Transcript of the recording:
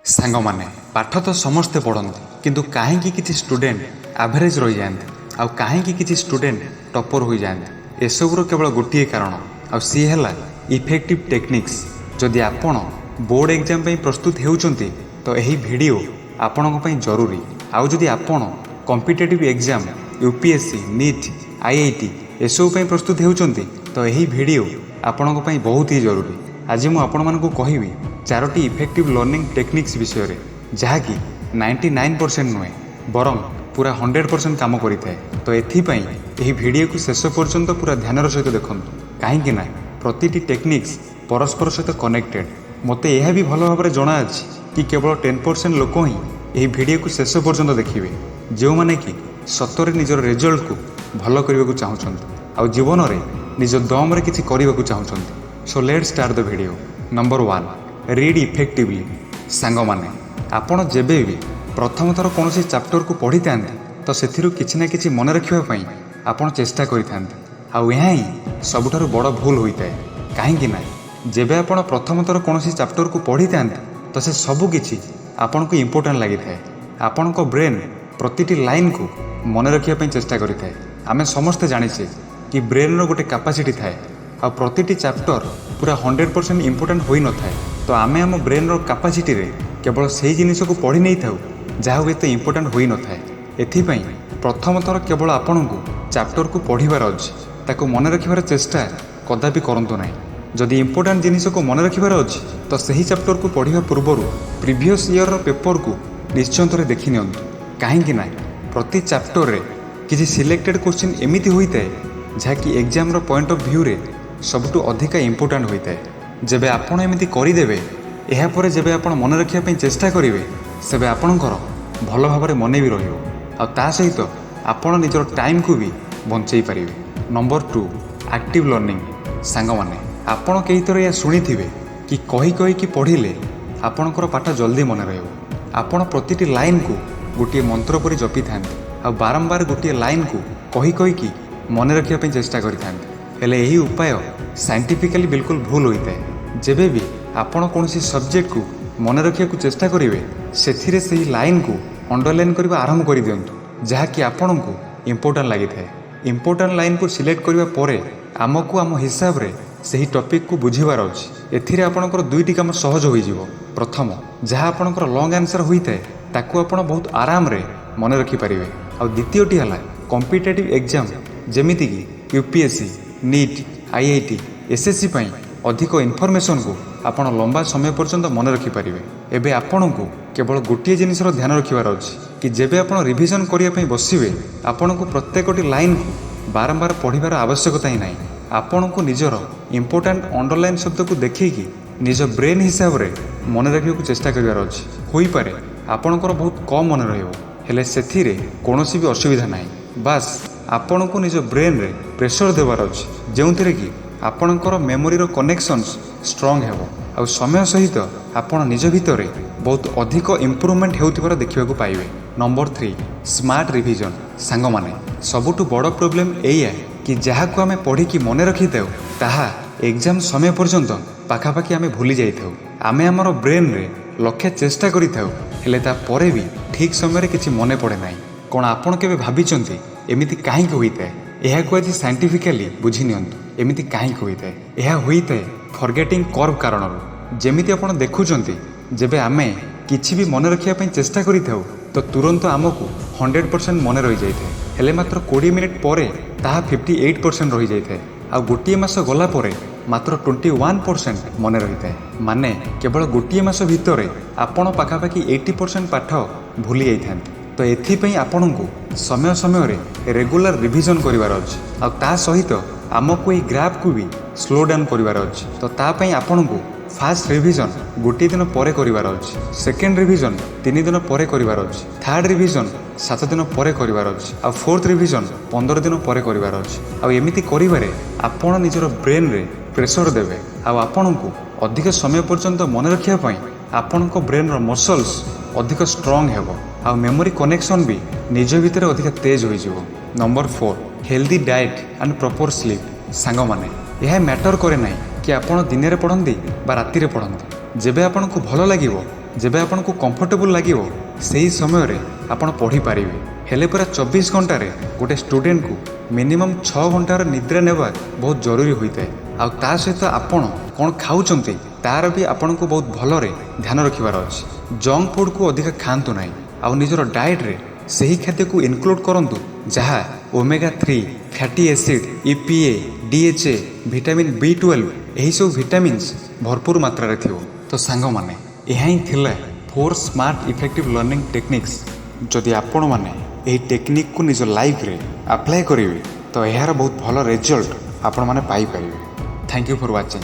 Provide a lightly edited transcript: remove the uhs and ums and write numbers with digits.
सांगमाने पाठ तो समस्ते पढ़ती किंतु कहीं किसी स्टूडेंट एवरेज रही जाते आउ कहीं किसी स्टूडेंट टॉपर हो जाते एसबूर केवल गोटे कारण आ सी है इफेक्टिव टेक्निक्स। जदि आपण बोर्ड एग्जाम प्रस्तुत होउचंती तो यही वीडियो आपण जरूरी। आउ जदि आपण competitive exam UPSC NEET IIT एसबू प्रस्तुत होउचंती तो यही वीडियो आपण बहुत ही जरूरी। आज मुझे आपण मानकु कहिबी चारोटी इफेक्टिव लर्निंग टेक्निक्स विषय जहाँकि 99% नुहे बरं पूरा 100% काम करें। तो यही वीडियो को शेष पर्यंत पूरा ध्यान सहित देखूँ कहीं प्रति टेक्निक्स परस्पर सहित कनेक्टेड। मते यह भी भल भाव जना अच्छी कि केवल 10% लोक ही यही वीडियो को शेष पर्यंत देखिए जो मैंने कि सतरे निजर रिजल्ट को भल करने को चाहते आउ जीवन में निज दम रे किछि करने को चाहते। So let's start the video. Number 1 read effectively. सांग माने आपण जेबे भी प्रथम थर कौन चैप्टर को पढ़ी था तो से किसी ना कि मन रखापी आपण चेष्टा करें सबुठारु बड़ भूल होता है। कहीं जेबे आपण प्रथम थर कौन चैप्टर को पढ़ी था तो से सबकि आपण को इम्पोर्टेंट लगी था। आपण को ब्रेन प्रति लाइन को मन रखापी चेष्टा करें। आम समस्ते जाचे कि ब्रेन गोटे कैपेसिटी थाए आ प्रति चैप्टर पूरा 100% इम्पोर्टेंट हो न था। तो आमे आम ब्रेन कैपेसिटी रे केवल से जिनिस को पढ़ी नहीं था जहाँ हुए तो इम्पोर्टेंट हो न था। एथिपाई प्रथम थर केवल आपण को चैप्टर को पढ़ार अच्छी ताको मन रखार चेष्टा कदापि करंतु नहीं। जदि इम्पोर्टेंट जिनिस को मन रखार अच्छी तो सही चैप्टर को पढ़ा पूर्व प्रीवियस ईयर पेपर को निश्चय थे देखी नियंतु। कहीं प्रति चैप्टर रे किसी सिलेक्टेड क्वेश्चन एमिति होता है जहाँकि एग्जाम पॉइंट ऑफ व्यू रे सबुठु अधिक इम्पोर्टेंट होता है। जेबे आपण एमिति करिदेबे एहा परे जेबे आपण मन रखिया पई चेष्टा करिवे सेबे आपणकर भल भाव मन भी रहियो आ ता सहित आपण निजर टाइम को भी बंचई पारिबे। Number 2 active learning. सांग माने आपण कई थर या सुनिथिबे कि कही कही कि पढ़िले आपणकर पाठ जल्दी मन रहियो। आपण प्रतिटी लाइन को गोटे मंत्र परि जपि थांते आ बारंबार गोटे लाइन को कही कही कि मन रखिया पई चेष्टा करिथांते। हेले यही उपाय साइंटिफिकली बिल्कुल भूल होता है। जेबे भी आपण कौन सब्जेक्ट को मन रखा चेष्टा करेंगे से ही लाइन को अंडरलाइन करने आरंभ कर दिंतु जहाँकि आपण को इम्पोर्टेंट लगी था। इम्पोर्टेंट लाइन को सिलेक्ट करने पर आमको आम हिसाब से सही टॉपिक को बुझीबार अच्छी। एथिरे आपणकर दुईटी काम सहज हो। प्रथम जहाँ आपणकर लॉन्ग आंसर होता है ताकू आपण बहुत आराम रे मन रखिपारे। और द्वितीयटी है कॉम्पिटिटिव एग्जाम जेमिति कि यूपीएससी नीट आईआईटी एसएससी पई अधिक इनफॉरमेशन को आपण लंबा समय पर्यंत मन रखिपारे। एबे आपण को केवल गोटे जिनिसर ध्यान रखिबार अच्छी कि जेबे आपण रिविजन करिया पई बसिबे आपण को प्रत्येकटी लाइन को बारंबार पढ़िबार आवश्यकता ही नहीं। आपण को निजर इम्पोर्टेंट अंडरलाइन शब्द को देखिकी निज ब्रेन हिसाब रे मन रखिया चेष्टा करिबार अच्छी। होई पारे आपणकर बहुत कम मन रहिबो हेले सेथिरे कोनोसी भी असुविधा नहीं। बास आपण को निज ब्रेन रे प्रेशर देवार अच्छी जो कि आपणकर मेमोरी कनेक्शंस स्ट्रॉन्ग हेबो आ समय सहित आपण निज भितर बहुत अधिक इम्प्रूवमेंट होउथिबार देखिबाकू पाइबे। Number 3 smart revision. सांग माने सबुठु बड़ प्रॉब्लम एया कि जहाँ को आम पढ़ी कि मन रखी था ताहा एग्जाम समय पर्यंत पाखापाखि आम भूली जाइथाउ। आमे हमर ब्रेन रे लक्ष्य चेष्टा करिथाउ हेले ता परे भी ठीक समय रे किछि मने पड़े नाही। कोन आपण केबे भाबिचंती एमिति काहेकि होइता है? एहा को आज साइंटिफिकली बुझी नियंतु एमिति काहेकि होइता है। एहा होइता है फॉरगेटिंग कर्व कारणरू। जेमिति आपण देखुचंती जेबे आमे किछि भी मन रखिया पई चेष्टा करिथाउ तो तुरंत आमको 100% मन रही जाइए हेले मात्र 20 मिनिट पर ताहा 58% रही जाइए आ गोटे मास गला परे मात्र 21% मन रही था। माने केवल गोटे मास भितर आपण पाखापाखि 80% पाठ भूली जाइथांते। तो एथिपई आपण को समय समय रे रेगुलर रिविजन करिवार अछि आ ता सहित आमको ये ग्राफ को भी स्लो डाउन करिवार अछि। तो ता पई आपण को फास्ट रिविजन गोटे दिन पर करिवार अछि, सेकेंड रिविजन 3 दिन पर करिवार अछि, थर्ड रिविजन 7 दिन पर करिवार अछि आ फोर्थ रिविजन 15 दिन पर करिवार अछि। आ एमिति करिवारे आपण निजर ब्रेन रे प्रेशर देबे आ आपण को अधिक समय पर्यंत मन रखिया पई आपण को ब्रेन रो मसल्स अधिक स्ट्रॉन्ग हेबो आ मेमोरी कनेक्शन भी निज भितर अधिक तेज होई जिवो। Number 4 healthy diet and proper sleep. सांग माने यह मैटर करे नाही कि आपण दिन रे पढ़ंदी बा राति रे पढ़ंदी जेबे आपण को भल लागिवो ଯେବେ ଆପଣଙ୍କୁ କମ୍ଫର୍ଟେବୁଲ୍ ଲାଗିବ ସେହି ସମୟରେ ଆପଣ ପଢ଼ିପାରିବେ। ହେଲେ ପୁରା 24 ଘଣ୍ଟାରେ ଗୋଟେ ଷ୍ଟୁଡେଣ୍ଟକୁ ମିନିମମ୍ 6 ଘଣ୍ଟାର ନିଦ୍ରା ନେବା ବହୁତ ଜରୁରୀ ହୋଇଥାଏ। ଆଉ ତା ସହିତ ଆପଣ କ'ଣ ଖାଉଛନ୍ତି ତାର ବି ଆପଣଙ୍କୁ ବହୁତ ଭଲରେ ଧ୍ୟାନ ରଖିବାର ଅଛି। ଜଙ୍କ ଫୁଡ଼କୁ ଅଧିକା ଖାଆନ୍ତୁ ନାହିଁ, ଆଉ ନିଜର ଡାଏଟ୍ରେ ସେହି ଖାଦ୍ୟକୁ ଇନକ୍ଲୁଡ଼ କରନ୍ତୁ ଯାହା omega three fatty acid, EPA, DHA, vitamin B12 ଏହିସବୁ ଭିଟାମିନ୍ସ ଭରପୁର ମାତ୍ରାରେ ଥିବ। ତ ସାଙ୍ଗମାନେ, ଏହା ହିଁ ଥିଲା 4 ସ୍ମାର୍ଟ ଇଫେକ୍ଟିଭ୍ ଲର୍ଣ୍ଣିଂ ଟେକ୍ନିକ୍ସ। ଯଦି ଆପଣମାନେ ଏହି ଟେକ୍ନିକ୍କୁ ନିଜ ଲାଇଫ୍ରେ ଆପ୍ଲାଏ କରିବେ ତ ଏହାର ବହୁତ ଭଲ ରେଜଲ୍ଟ ଆପଣମାନେ ପାଇପାରିବେ। Thank you for watching.